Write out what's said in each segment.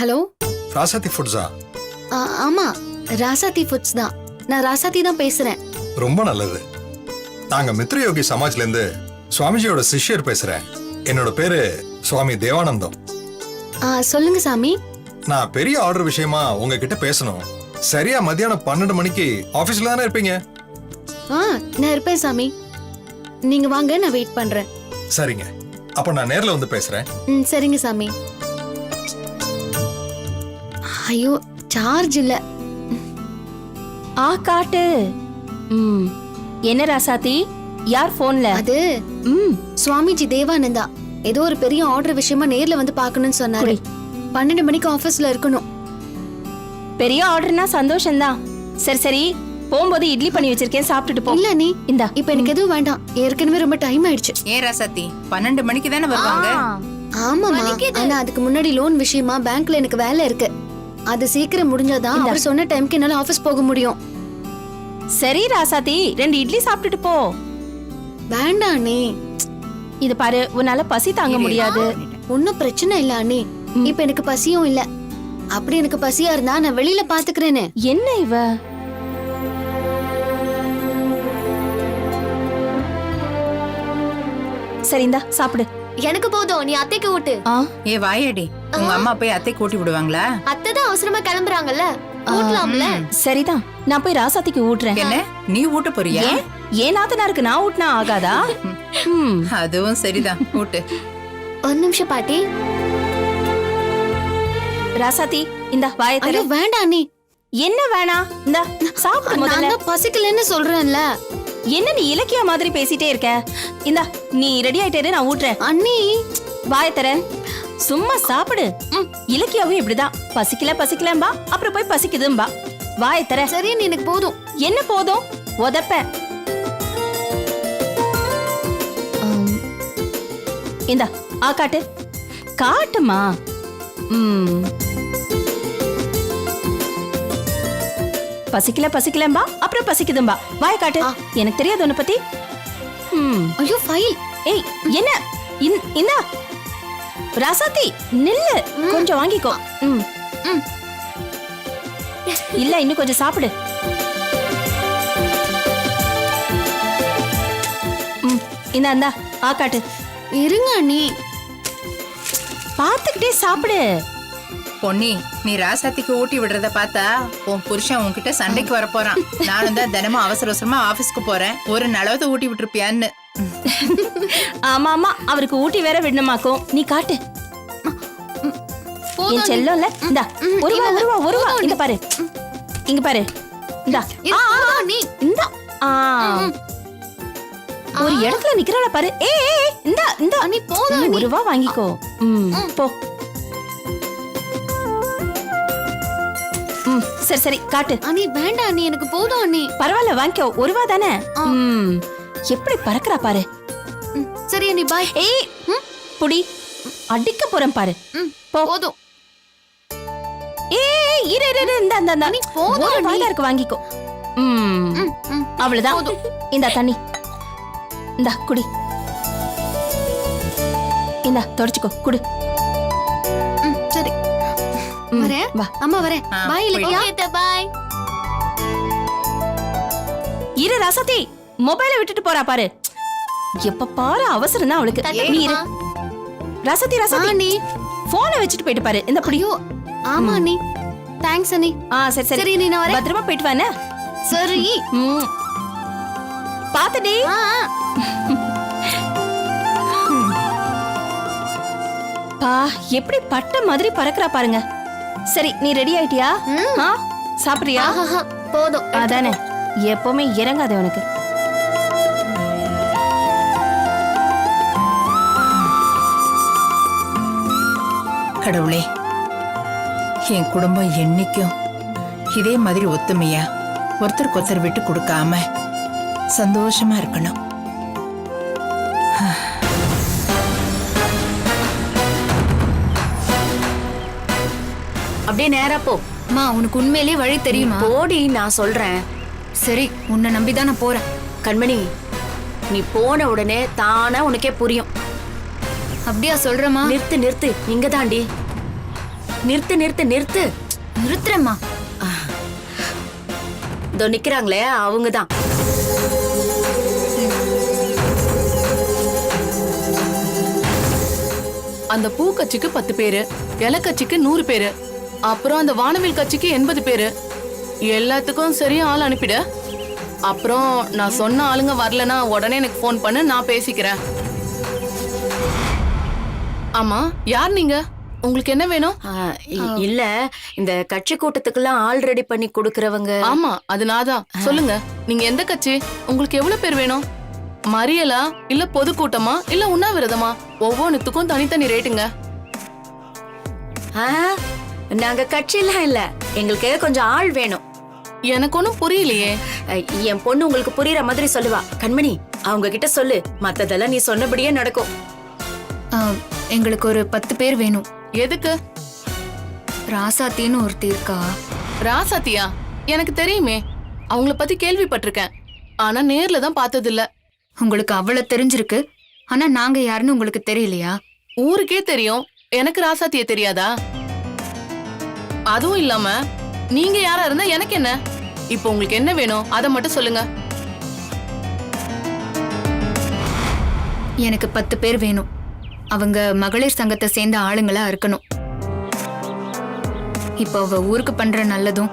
Hello. ராசாத்தி ஃபுட்ஸா? ஆமா, ராசாத்தி foods தான். நான் ராசாத்தி தான் பேசுறேன். ரொம்ப நல்லது. நாங்க மித்ரயோகி சமாஜ்ல இருந்து சுவாமிஜியோட சிஷ்யர் பேசுறேன். என்னோட பேரு சுவாமி தேவானந்தம். சொல்லுங்க சாமி. நான் பெரிய ஆர்டர் விஷயமா உங்ககிட்ட பேசணும். சரியா மத்தியானம் 12 மணிக்கு ஆபீஸ்ல தானே இருப்பீங்க? நான் இருப்பேன் சாமி. நீங்க வாங்க, நான் வெயிட் பண்றேன். சரிங்க, அப்ப நான் நேர்ல வந்து பேசுறேன். சரிங்க சாமி. ஐயோ, சார்ஜ் இல்ல. காட்டு. என்ன ராசாத்தி, யார் போன்ல? அது சுவாமிஜி தேவானந்தா. ஏதோ ஒரு பெரிய ஆர்டர் விஷயமா நேர்ல வந்து பார்க்கணும்னு சொன்னாரு. 12 மணிக்கு ஆபீஸ்ல இருக்கணும். பெரிய ஆர்டர்னா சந்தோஷம்தான். சரி சரி, போகும்போது இட்லி பண்ணி வச்சிருக்கேன், சாப்பிட்டுட்டு போ. இல்ல நீ இந்தா. இப்ப எனக்கு எதுவும் வேண்டாம், ஏற்கனவே ரொம்ப டைம் ஆயிடுச்சு. ஏன் ராசாத்தி, 12 மணிக்கு தானே வருவாங்க? ஆமாமா, ஆனா அதுக்கு முன்னாடி லோன் விஷயமா பேங்க்ல எனக்கு வேலை இருக்கு. அது சீக்கிரம் முடிஞ்சாதான் அவர் சொன்ன டைம்க்கு என்னால ஆபீஸ் போக முடியும். சரி ராசாத்தி, 2 இட்லி சாப்பிட்டுட்டு போ. வேண்டாம் நீ. இது பாரு, உன்னால பசி தாங்க முடியாது. ஒன்னும் பிரச்சனை இல்ல அண்ணி. இப்ப எனக்கு பசியும் இல்ல. அப்படி எனக்கு பசியா இருந்தா நான் வெளியில பாத்துக்கிறேனே. என்ன இவ? சரி இந்தா சாப்பிடு. எனக்கு போதும், நீ அத்தைக்கு ஊட்டு. ஏ வாயாடி, உங்க அம்மா போய் அத்தை கூட்டி விடுவாங்களா? அத்தை தான் அவசரமா கிளம்புறாங்கல்ல, ஊட்டலாம்ல. சரிதான், நான் போய் ராசாத்திக்கு ஊட்டுறேன். என்ன நீ ஊட்ட போறியா? ஏன் நாத்தனாருக்கு நான் ஊட்டினா ஆகாதா? அதுவும் சரிதான், ஊட்டு. ஒரு நிமிஷம் பாட்டி. ராசாத்தி, இந்த வாயை தர. ஐயோ வேண்டாம் நீ. என்ன வேணாம்? இந்த சாப்பிடு முதல்ல. நான் பசிக்கலன்னு சொல்றேன்ல. என்ன நீ இலக்கிய மாதிரி பேசிட்டே இருக்க? இந்த நீ ரெடி ஆயிட்டே, நான் ஊட்டுறேன். அண்ணி வாயை தர. சும்மா சாப்பிடு. இலக்கியாவும் இப்படிதான், பசிக்கல பசிக்கலம்பா, அப்புறம் போய் பசிக்குதும்பா. வாயை தர. சரி, நீ எனக்கு போதும். என்ன போதும்? உதப்ப. இந்த காட்டு. காட்டுமா. பசிக்கல பசிக்கலம்பா, அப்புறம் பசிக்குதும்பா. வாயை காட்டு. எனக்கு தெரியாது உன்னை பத்தி. ஐயோ ஃபைல். ஏய் என்ன? இந்தா ராசாத்தி, நில்லு. கொஞ்சம் வாங்கிக்கோ. இல்ல, இன்னும் கொஞ்சம் சாப்பிடு. இந்தா காட்டு. இருங்க அண்ணி, பாத்துக்கிட்டே சாப்பிடு. பொன்னி, நீ ராசாத்திக்கு ஊட்டி விடுறத பார்த்தா உன் புருஷன் உன்கிட்ட சண்டைக்கு வர போறான். நானும் தான் தினமும் அவசர அவசரமா ஆபீஸ்க்கு போறேன், ஒரு நலவத்தை ஊட்டி விட்டுருப்பியான்னு. ஆமா ஆமா, அவருக்கு ஊட்டி வேற விடணுமாக்கும். நீ காட்டு. என் செல்லம்ல. இந்தா ஒருவா. இங்க பாரு, இங்க பாரு. இந்தா இந்தா. ஒரு இடத்துல நிக்கிறாள பாரு. இந்தா நீ போதும். ஒருவா வாங்கிக்கோ. போ. சரி சரி காட்டு. அண்ணி வேண்டாம் அண்ணி, எனக்கு போதும் அண்ணி. பரவாயில்ல, வாங்கிக்கோ. ஒருவா தானே. எப்படி பறக்குறா பாரு. சரி அண்ணி, பாய். ஏய் புடி, அடிக்க போறேன் பாரு. போதும். ஏய் இரு. இந்த போதும், வாயில இருக்கு, வாங்கிக்கோ. அவ்வளவுதான். இந்த தண்ணி இந்தா குடி. இந்தா தொடச்சுக்கோ, குடு. சரி வரேன். வா அம்மா வரேன். பாய் இலக்கியா. பாய். இரு ராசாத்தி, மொபைலை விட்டுட்டு போறா பாரு. எப்ப பாரு அவசரம் தான் அவளுக்கு. நீ இரு. ராசாத்தி நீ போனை வச்சுட்டு போயிட்டு பாரு. இந்த புடியோ. ஆமா அண்ணி, தேங்க்ஸ் அண்ணி. சரி சரி. சரி, நீ நான் வரேன். பத்திரமா போயிட்டு வானே. சரி. பாத்துடி. பா, எப்படி பட்ட மாதிரி பறக்குறா பாருங்க. சரி, நீ ரெடி ஆயிட்டியா? சாப்பிடுறியா? போதும். அதானே, எப்பவுமே இறங்காதே உனக்கு. கடவுளே, என் குடும்பம் என்னைக்கும் இதே மாதிரி ஒத்துமையா ஒருத்தருக்கு ஒருத்தர் விட்டு கொடுக்காம சந்தோஷமா இருக்கணும். அப்படியே நேரா போ. உனக்கு உண்மையிலேயே வழி தெரியுமா? போடி, நான் சொல்றேன். சரி, உன்னை நம்பிதான் நான் போறேன். கண்மணி, நீ போன உடனே தானா உனக்கே புரியும். அப்படியா சொல்றமா? நிறுத்து, இங்க தாண்டி. நிறுத்து நிறுத்து நிறுத்து. நிறுத்துறேம்மா. இதோ நிக்கிறாங்களே அவங்கதான். அந்த பூ கட்சிக்கு 10 பேரு, இலை கட்சிக்கு 100 பேரு, அப்புறம் அந்த வானவில் கட்சிக்கு 80 பேரு. எல்லாத்துக்கும் சரியா ஆள் அனுப்பிடு. அப்புறம் நான் சொன்ன ஆளுங்க வரலனா உடனே எனக்கு ஃபோன் பண்ணு, நான் பேசிக்கிறேன். ஆமா, யார் நீங்க? உங்களுக்கு என்ன வேணும்? இல்ல, இந்த கட்சி கூட்டத்துக்கெல்லாம் ஆள் ரெடி பண்ணி கொடுக்கறவங்க. ஆமா, அது நான்தான். சொல்லுங்க, நீங்க எந்த கட்சி? உங்களுக்கு எவ்வளவு பேர் வேணும்? மறியலா இல்ல பொதுக்கூட்டமா இல்ல உண்ணாவிரதமா? ஒவ்வொன்றுத்துக்கும் தனித்தனி ரேட்டுங்க. நாங்க கட்சியெல்லாம் இல்ல, எங்களுக்கு கொஞ்சம் ஆள் வேணும். எனக்கு ஒன்னும் புரியலையே. என் பொண்ணு உங்களுக்கு புரியுற மாதிரி சொல்லுவா. கண்மணி, அவங்க கிட்ட சொல்லு, மத்ததெல்லாம் நீ சொன்னபடியே நடக்கும். எங்களுக்கு ஒரு 10 பேர் வேணும். எதுக்கு? ராசாத்தின்னு ஒருத்தி இருக்கா. ராசாத்தியா? எனக்கு தெரியுமே, அவங்கள பத்தி கேள்விப்பட்டிருக்கேன். ஆனா நேர்ல தான் பார்த்தது இல்ல. உங்களுக்கு அவ்வளவு தெரிஞ்சிருக்கு, ஆனா நாங்க யாருன்னு உங்களுக்கு தெரியலையா? ஊருக்கே தெரியும், எனக்கு ராசாத்திய தெரியாதா? அதுவும் இல்லாம நீங்க யாரா இருந்தா எனக்கு என்ன? இப்போ உங்களுக்கு என்ன வேணும் அதை மட்டும் சொல்லுங்க. எனக்கு 10 பேர் வேணும். அவங்க மகளிர் சங்கத்தை சேர்ந்த ஆளுங்களா இருக்கணும். இப்போ அவ ஊருக்கு பண்ற நல்லதும்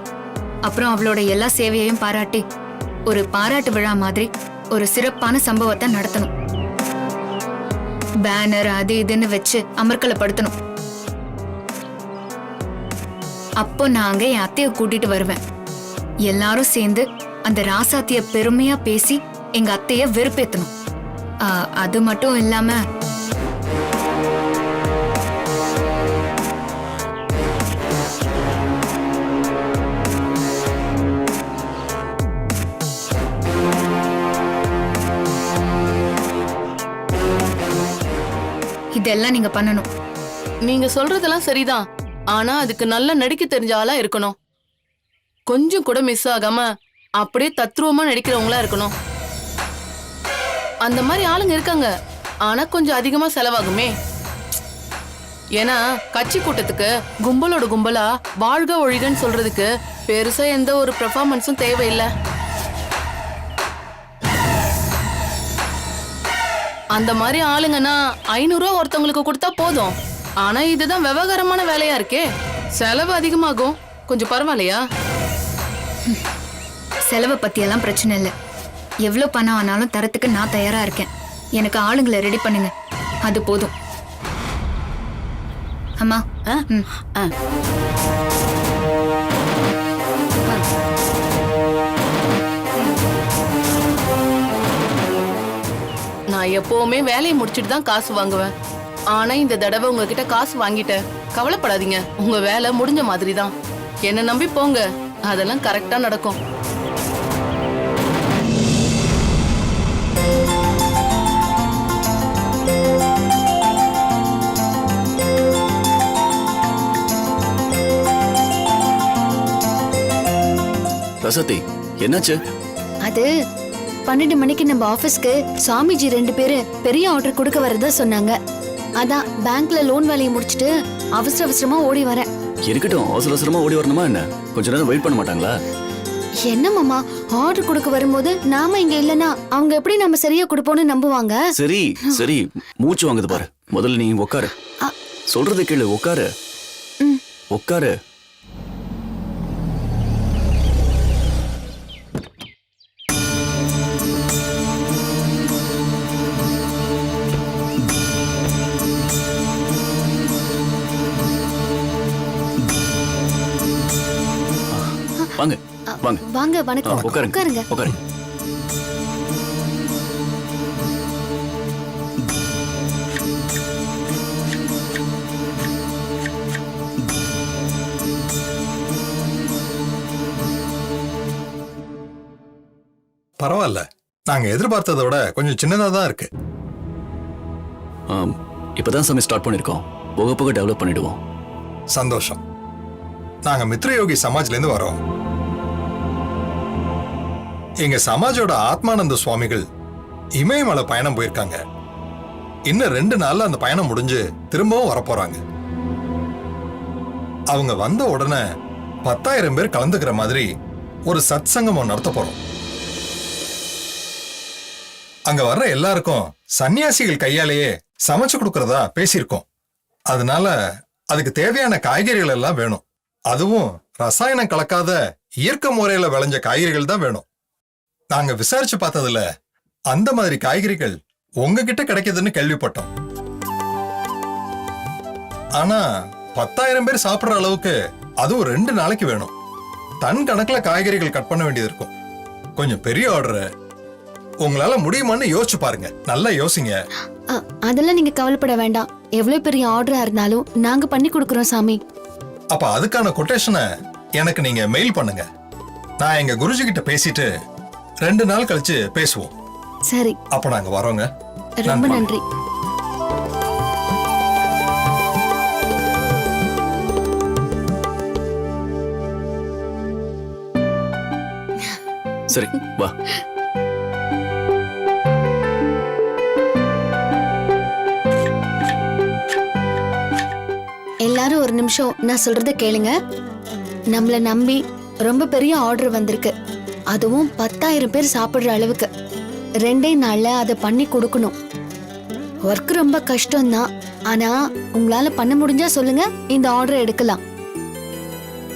அப்புறம் அவளோட எல்லா சேவையையும் பாராட்டி ஒரு பாராட்டு விழா மாதிரி ஒரு சிறப்பான சம்பவத்தை நடத்தணும். பேனர் அது இதுன்னு வச்சு அமர்க்கலப்படுத்தணும். அப்போ நாங்க என் அத்தைய கூட்டிட்டு வருவேன். எல்லாரும் சேர்ந்து அந்த ராசாத்திய பெருமையா பேசி எங்க அத்தைய வெறுப்பேத்தணும். அது மட்டும் இல்லாம இதெல்லாம் நீங்க பண்ணணும். நீங்க சொல்றதெல்லாம் சரிதான், ஆனா அதுக்கு நல்ல நடிக்க தெரிஞ்ச ஆளா இருக்கணும். கொஞ்சம் கூட மிஸ் ஆகாம அப்படியே தத்ரூபமா நடிக்கிறவங்களா இருக்கணும். அந்த மாதிரி ஆளுங்க இருக்காங்க, ஆனா கொஞ்சம் அதிகமா செலவாகுமே. ஏன்னா கட்சி கூட்டத்துக்கு கும்பலோட கும்பலா வாழ்க ஒழிகன்னு சொல்றதுக்கு பெருசா எந்த ஒரு பெர்ஃபார்மன்ஸும் தேவையில்லை. அந்த மாதிரி ஆளுங்கன்னா 500 ரூபா ஒருத்தவங்களுக்கு கொடுத்தா போதும். ஆனா இதுதான் விவகாரமான வேலையா இருக்கே, செலவு அதிகமாகும். கொஞ்சம் பரவாயில்லையா? செலவை பத்தியெல்லாம் பிரச்சனை இல்லை. எவ்வளவு பணம் ஆனாலும் தரத்துக்கு நான் தயாரா இருக்கேன். எனக்கு ஆளுங்களை ரெடி பண்ணுங்க, அது போதும். அம்மா. நான் எப்பவுமே வேலையை முடிச்சிட்டு தான் காசு வாங்குவேன். ஆனா இந்த தடவை உங்ககிட்ட காசு வாங்கிட்டேன். கவலைப்படாதீங்க, உங்க வேலை முடிஞ்ச மாதிரி தான். என்ன நம்பி போங்க, அதெல்லாம் கரெக்டா நடக்கும். ரசதி, என்னாச்சு? அது 12 மணிக்கு நம்ம ஆபீஸ்க்கு சாமிஜி 2 பேரு பெரிய ஆர்டர் கொடுக்க வரதா சொன்னாங்க. அதான் பேங்க்ல லோன் வேலையை முடிச்சிட்டு அவசர அவசரமா ஓடி வரேன். இருக்கட்டும், அவசர அவசரமா ஓடி வரணுமா என்ன? கொஞ்ச நேரம் வெயிட் பண்ண மாட்டாங்களா? என்ன மாமா, ஆர்டர் கொடுக்க வரும்போது நாம இங்க இல்லனா அவங்க எப்படி நம்ம சரியா கொடுப்போம்னு நம்புவாங்க? சரி சரி, மூச்சு வாங்குது பாரு. முதல்ல நீ உட்காரு. சொல்றதை கேளு, உட்காரு உட்காரு. வாங்க வாங்க வாங்க. வணக்கம். உட்காருங்க உட்காருங்க. பரவாயில்ல, நாங்க எதிர்பார்த்ததை விட கொஞ்சம் சின்னதா தான் இருக்கு. இப்பதான் சாமி ஸ்டார்ட் பண்ணிருக்கோம், போக போக டெவலப் பண்ணிடுவோம். சந்தோஷம். நாங்க மித்ரயோகி சமாஜ்ல இருந்து வரோம். எங்க சமாஜோட ஆத்மானந்த சுவாமிகள் இமயமலை பயணம் போயிருக்காங்க. இன்னும் 2 நாள்ல அந்த பயணம் முடிஞ்சு திரும்பவும் வரப்போறாங்க. அவங்க வந்த உடனே 10,000 பேர் கலந்துக்கிற மாதிரி ஒரு சத் சங்கமம் நடத்த போறோம். அங்க வர்ற எல்லாருக்கும் சன்னியாசிகள் கையாலேயே சமைச்சு கொடுக்கறதா பேசியிருக்கோம். அதனால அதுக்கு தேவையான காய்கறிகள் எல்லாம் வேணும். அதுவும் ரசாயனம் கலக்காத இயற்கை முறையில விளைஞ்ச காய்கறிகள் தான் வேணும். நாங்க விசாரிச்சு பார்த்ததுல அந்த மாதிரி காய்கறிகள் உங்ககிட்ட கிடைக்குதுன்னு கேள்விப்பட்டோம். ஆனா 10,000 பேர் சாப்பிடுற அளவுக்கு அதுவும் 2 நாளைக்கு வேணும். டன் கணக்குல காய்கறிகள் கட் பண்ண வேண்டியது இருக்கும். கொஞ்சம் பெரிய ஆர்டர். உங்களால முடியுமான்னு யோசிச்சு பாருங்க. நல்லா யோசிங்க. அதெல்லாம் நீங்க கவலைப்பட வேண்டாம். எவ்வளவு பெரிய ஆர்டரா இருந்தாலும் நாங்க பண்ணி கொடுக்கறோம் சாமி. அப்ப அதுக்கான கொட்டேஷனை எனக்கு நீங்க மெயில் பண்ணுங்க. நான் எங்க குருஜி கிட்ட பேசிட்டு 2 நாள் கழிச்சு பேசுவோம். சரி, அப்ப நாங்க வரோங்க. ரொம்ப நன்றி. சரி வா. எல்லாரும் ஒரு நிமிஷம் நான் சொல்றத கேளுங்க. நம்மள நம்பி ரொம்ப பெரிய ஆர்டர் வந்திருக்கு. அதுவும் 10,000 பேர் சாப்பிடுற அளவுக்கு. 2 நாள்ல அதை பண்ணி கொடுக்கணும். ஒர்க் ரொம்ப கஷ்டம்தான். ஆனா உங்களால பண்ண முடிஞ்சா சொல்லுங்க, இந்த ஆர்டர் எடுக்கலாம்.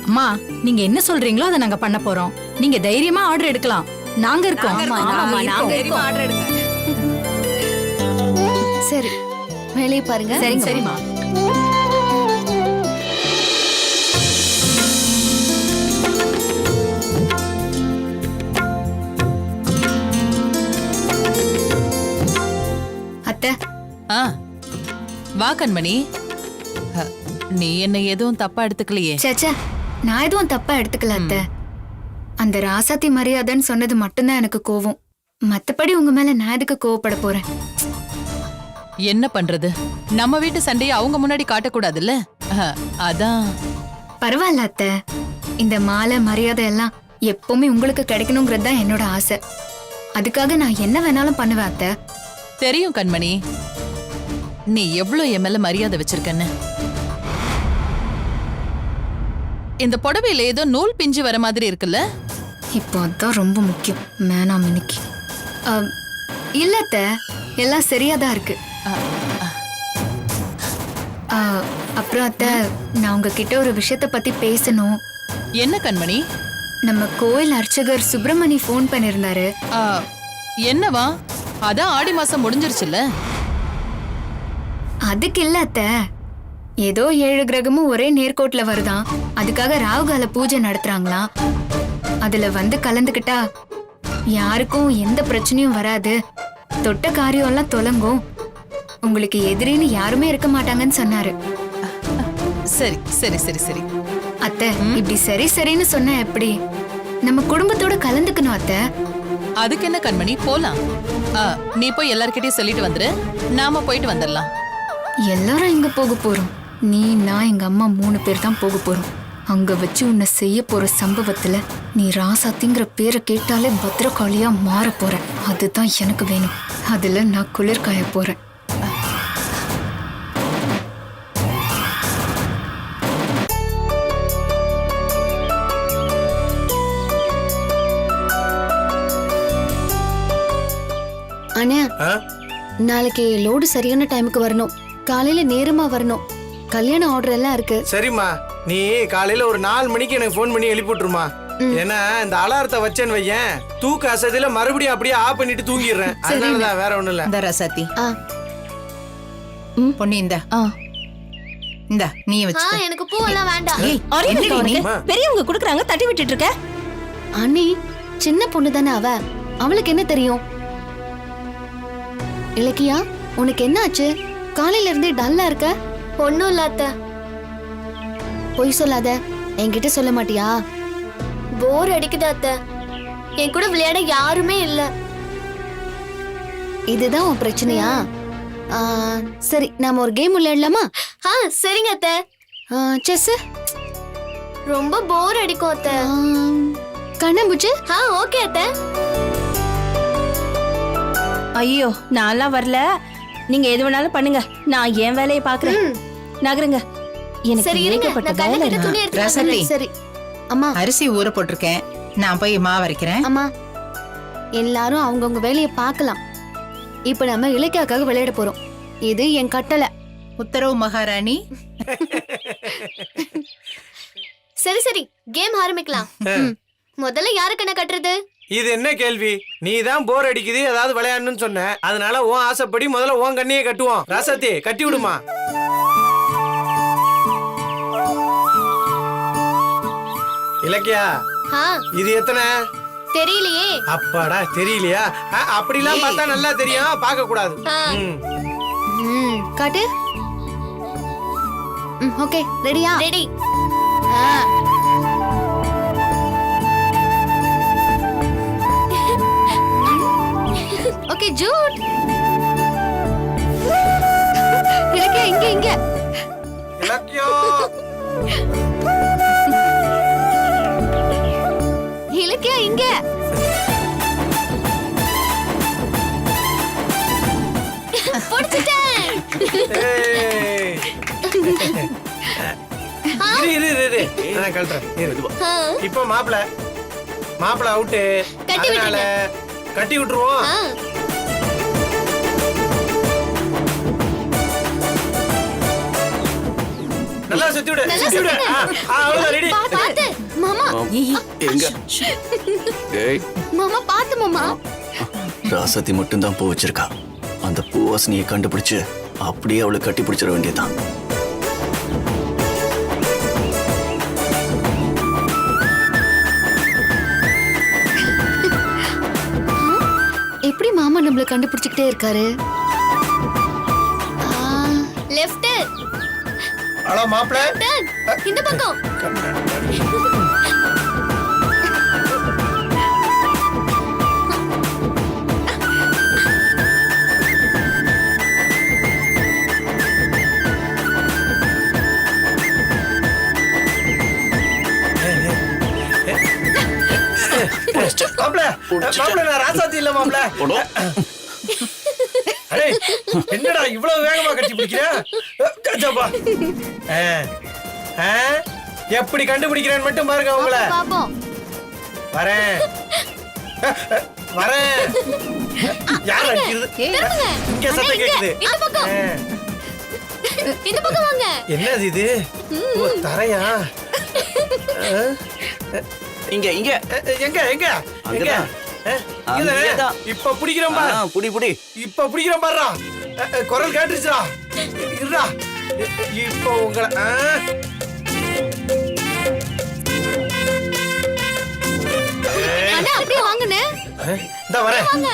அம்மா, நீங்க என்ன சொல்றீங்களோ அதை நாங்க பண்ண போறோம். நீங்க தைரியமா ஆர்டர் எடுக்கலாம். நாங்க இருக்கோம். சரி, வேலையை பாருங்க. சரிம்மா. அத்தை, வா கண்மணி. நீ என்ன எதுவும் தப்பா எடுத்துக்கலையே? சேச்சே, நான் எதுவும் தப்பா எடுத்துக்கல அத்தை. அந்த ராசாத்தி மரியாதைன்னு சொன்னது மட்டும்தான் எனக்கு கோவம். மத்தபடி உங்க மேல நான் எதுக்கு கோவப்பட போறேன்? என்ன பண்றது, நம்ம வீட்டு சண்டையை அவங்க முன்னாடி காட்டக்கூடாதுல்ல, அதான். பரவாயில்ல அத்தை, இந்த மாலை மரியாதை எல்லாம் எப்பவுமே உங்களுக்கு கிடைக்கணுங்கிறது தான் என்னோட ஆசை. அதுக்காக நான் என்ன வேணாலும் பண்ணுவேன் அத்தை. தெரியும் கண்மணி, நீ எவ்வளவு என் மேல மரியாதை வச்சிருக்கன்னு. இந்த புடவையில ஏதோ நூல் பிஞ்சு வர மாதிரி இருக்குல்ல? இப்போ அதான் ரொம்ப முக்கியம். மேனாம் இன்னைக்கு. இல்ல அத்தை, எல்லாம் சரியாதான் இருக்கு. அப்புறம் அத்தை, நான் உங்ககிட்ட ஒரு விஷயத்த பத்தி பேசணும். என்ன கண்மணி? நம்ம கோயில் அர்ச்சகர் சுப்பிரமணி ஃபோன் பண்ணிருந்தாரு. என்னவா? அதான் ஆடி மாசம் முடிஞ்சிருச்சுல்ல? அதுக்கு இல்ல அத்தை, ஏதோ 7 கிரகமும் ஒரே நேர்கோட்ல வருதாம். அதுக்காக ராகுகால பூஜை நடத்துறாங்களாம். அதுல வந்து கலந்துக்கிட்டா யாருக்கும் எந்த பிரச்சனையும் வராது, தொட்ட காரியம் எல்லாம் தொலங்கும், உங்களுக்கு எதிரின்னு யாருமே இருக்க மாட்டாங்கன்னு சொன்னாரு. சரி சரி சரி சரி அத்தை, இப்படி சரி சரின்னு சொன்ன எப்படி? நம்ம குடும்பத்தோட கலந்துக்கணும் அத்தை. அதுக்கு என்ன கண்மணி, போலாம். நீ போய் எல்லார்கிட்டயும் சொல்லிட்டு வந்துரு, நாம போயிட்டு வந்துடலாம். எல்லாரும் எங்க போக போறோம்? நீ, நான், எங்க அம்மா 3 பேர் தான் போக போறோம். அங்க வச்சு உன்னை செய்ய போற சம்பவத்துல நீ ராசாத்திங்கிற பேரை கேட்டாலே பத்ரகாளியா மாற போற. அதுதான் எனக்கு வேணும். அதுல நான் குளிர்காய போறேன். அண்ணா, நாளைக்கு லோடு சரியான டைமுக்கு வரணும். காலையில நேரமா வரணும். கல்யாண ஆர்டர் எல்லாம் இருக்கு. சரிம்மா, நீ காலையில ஒரு 4 மணிக்கு எனக்கு ஃபோன் பண்ணி எழுப்பிட்டுருமா. ஏன்னா இந்த அலாரத்தை வச்சேன்னு வையேன், தூக்க அசதியில மறுபடியும் அப்படியே ஆஃப் பண்ணிட்டு தூங்கிடுறேன். அதனாலதான், வேற ஒண்ணும் இல்ல. இந்த ரசாத்தி பொண்ணு, இந்த நீ வச்சு. எனக்கு பூவெல்லாம் வேண்டாம். பெரியவங்க குடுக்குறாங்க, தட்டி விட்டுட்டு இருக்க. அண்ணி, சின்ன பொண்ணு தானே அவ, அவளுக்கு என்ன தெரியும்? இலக்கியா, உனக்கு என்ன ஆச்சு? காலையில இருந்தே டல்லா இருக்க. ஒண்ணும் இல்ல அத்தை. பொய் சொல்லாத, என்கிட்ட சொல்ல மாட்டியா? போர் அடிக்குது அத்தை, என் கூட விளையாட யாருமே இல்ல. இதுதான் உன் பிரச்சனையா? சரி, நாம ஒரு கேம் விளையாடலாமா? சரிங்க அத்தை. செஸ் ரொம்ப போர் அடிக்கும் அத்தை. கண்ணாம்பூச்சி? ஓகே அத்தை. ஐயோ, நான்லாம் வரல. நீங்க எது வேணாலும் பண்ணுங்க, நான் என் வேலையை பாக்குறேன். நகருங்க. எனக்கு சரி இருங்க, ஏகப்பட்ட நான் கண்ணு வேலை கிட்ட இருக்கு. துணி எடுத்து ரசதி. வந்துடுறேன். சரி அம்மா அரிசி ஊற போட்டிருக்கேன், நான் போய் மாவு அரைக்கிறேன். அம்மா எல்லாரும் அவங்கவுங்க வேலையை பார்க்கலாம். இப்ப நம்ம இலக்கியாக்காக விளையாட போறோம். இது என் கட்டளை. உத்தரவு மகாராணி. சரி சரி கேம் ஆரம்பிக்கலாம். முதல்ல யாரு கண்ணை கட்டுறது? இது என்ன கேள்வி? நீ தான் போர் அடிக்குது ஏதாவது விளையாடணும்னு சொன்ன, அதனால உன் ஆசைப்படி முதல்ல உன் கண்ணையே கட்டுவோம். ராசாத்தி கட்டி விடுமா. இலக்கியா, இது எத்தனை? தெரியலையே. அப்பாடா தெரியலையா? அப்படிலாம் பார்த்தா நல்லா தெரியும், பார்க்க கூடாது. காட்டு. ஓகே ரெடியா? ரெடி. Okay Jude. இலக்கியா இங்க இங்க. இலக்கியா இலக்கியா இங்க. புடிச்சிட்டேன். ஏய். இரு நான் கழட்டுறேன். இரு. இப்போ மாப்பிள அவுட்டு. கட்டி அதனால கட்டி விட்டுருவோம். நல்லா சுத்தி விடு. அவ்வளவுதான் ரெடி. பாத்து மாமா. எங்க ஏய் மாமா பாத்து மாமா. ராசாத்தி மட்டும்தான் பூ வச்சிருக்கா. அந்த பூ வாசனையை கண்டுபிடிச்சு அப்படியே அவளை கட்டி பிடிச்சிட வேண்டியதான். எப்படி மாமா நம்மள கண்டுபிடிச்சிட்டே இருக்காரு? லெஃப்ட். ஹலோ மாப்பிள. இந்த பக்கம். மாப்பிள நான் ராசாத்தி இல்ல மாப்பிள. அடே என்னடா இவ்வளவு வேகமா கட்டி பிடிக்கிற? எப்படி கண்டுபிடிக்கிறேன்னு மட்டும் பாருங்க உங்களை. பாப்போம். வரேன். யார் அடிக்கிறது? இங்க சத்தம் கேக்குது. இந்த பக்கம். இந்த பக்கம் வாங்க. என்னது இது? ஓ தரையா? இங்க எங்க எங்க அங்கதான். இங்கதான். இப்ப பிடிக்கிறோம் பாரு. புடி இப்ப பிடிக்கிறோம் பாருடா. குரல் கேட்டுச்சுடா. இருடா. இப்போ உங்களை அண்ணா அப்படியே வாங்கனே. இந்த வரேன். வாங்க.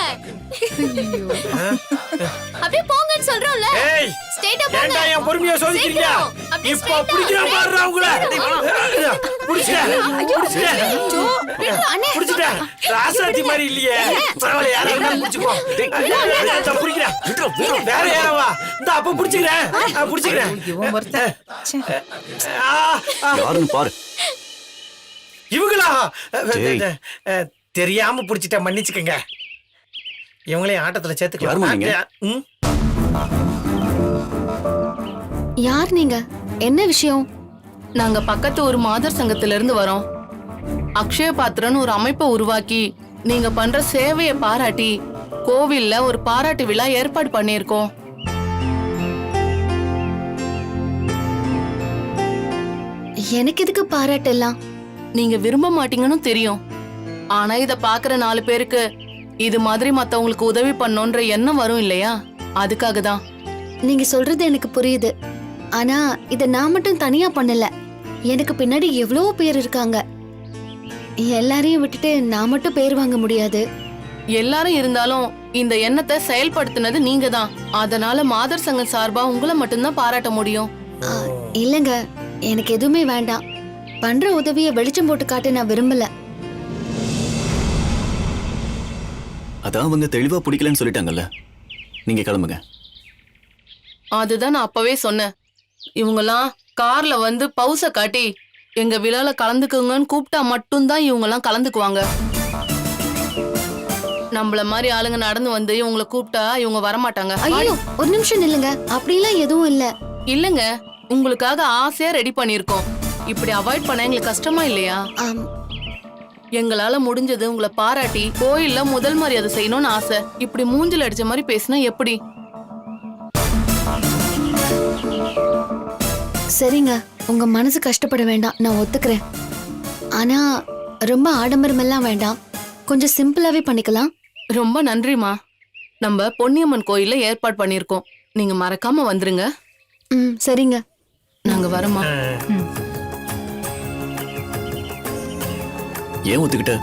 அப்படியே போங்கன்னு சொல்றோம்ல. ஏய் ஸ்ட்ரைட்டா போங்க. ஏன்டா என் பொறுமையா சோதிக்கிறீங்க? இப்போ பிடிக்கிறோம் பாருடா உங்களை. புடிச்சிட்டேன். புடிச்சிட்டேன். ராசாத்தி மாதிரி இல்லையே. பரவாயில்ல யாராவது புடிச்சுக்கோ. புடிக்கிறேன். வேற யாரவா? இந்த அப்ப புடிச்சுக்கிறேன். புடிச்சுக்கிறேன். இவன் ஒருத்தன். யாருன்னு பாரு. இவங்களா? டேய். தெரியாம புடிச்சிட்டேன், மன்னிச்சுக்கங்க. இவங்களையும் ஆட்டத்துல யாரும்மா நீங்க? சேர்த்துக்கலாம். யார் நீங்க? என்ன விஷயம்? நாங்க பக்கத்து ஒரு மாதர் சங்கத்துல இருந்து வரோம். அக்ஷய பாத்திரன்னு ஒரு அமைப்பை உருவாக்கி நீங்க பண்ற சேவையை பாராட்டி கோவில்ல ஒரு பாராட்டு விழா ஏற்பாடு பண்ணியிருக்கோம். எனக்கு எதுக்கு பாராட்டெல்லாம்? நீங்க விரும்ப மாட்டீங்கன்னு தெரியும். ஆனா இத பாக்குற 4 பேருக்கு இது மாதிரி மத்தவங்களுக்கு உதவி பண்ணோன்ற எண்ணம் வரும் இல்லையா? அதுக்காக தான். நீங்க சொல்றது எனக்கு புரியுது. ஆனா இத நான் மட்டும் தனியா பண்ணல. எனக்கு பின்னாடி எவ்வளவு பேர் இருக்காங்க. எல்லாரையும் விட்டுட்டு நான் மட்டும் பேர் வாங்க முடியாது. எல்லாரும் இருந்தாலும் இந்த எண்ணத்தை செயல்படுத்தினது நீங்க தான். அதனால மாதர் சங்கம் சார்பா உங்களை மட்டும்தான் பாராட்ட முடியும். இல்லங்க, எனக்கு எதுவுமே வேண்டாம். பண்ற உதவியை வெளிச்சம் போட்டு காட்ட நான் விரும்பல. அதான் அவங்க தெளிவா பிடிக்கலன்னு சொல்லிட்டாங்கல்ல. நீங்க கிளம்புங்க. அதுதான் நான் அப்பவே சொன்னேன். இவங்கெல்லாம் கார்ல வந்து பவுச காட்டி எங்க விழால கலந்துக்குங்கன்னு கூப்பிட்டா மட்டும்தான் இவங்கெல்லாம் கலந்துக்குவாங்க. நம்மள மாதிரி ஆளுங்க நடந்து வந்து இவங்கள கூப்பிட்டா இவங்க வரமாட்டாங்க. ஐயோ ஒரு நிமிஷம் நில்லுங்க. அப்படிலாம் எதுவும் இல்ல. இல்லங்க, உங்களுக்காக ஆசையா ரெடி பண்ணிருக்கோம். இப்படி அவாய்ட் பண்ண எங்களுக்கு கஷ்டமா இல்லையா? ஆம், எங்களால முடிஞ்சது உங்களை பாராட்டி கோயில்ல முதல் மரியாதை செய்யணும்னு ஆசை. இப்படி மூஞ்சில அடிச்ச மாதிரி பேசினா எப்படி? சரிங்க, உங்க மனசு கஷ்டப்பட வேண்டாம், நான் ஒத்துக்கிறேன். ஆனா ரொம்ப ஆடம்பரமெல்லாம் வேண்டாம், கொஞ்சம் சிம்பிளாவே பண்ணிக்கலாம். ரொம்ப நன்றிமா. நம்ம பொன்னியம்மன் கோயில்ல ஏற்பாடு பண்ணிருக்கோம். நீங்க மறக்காம வந்துருங்க. ம், சரிங்க. நாங்க வரோமா. ஏன் ஒத்துக்கிட்ட?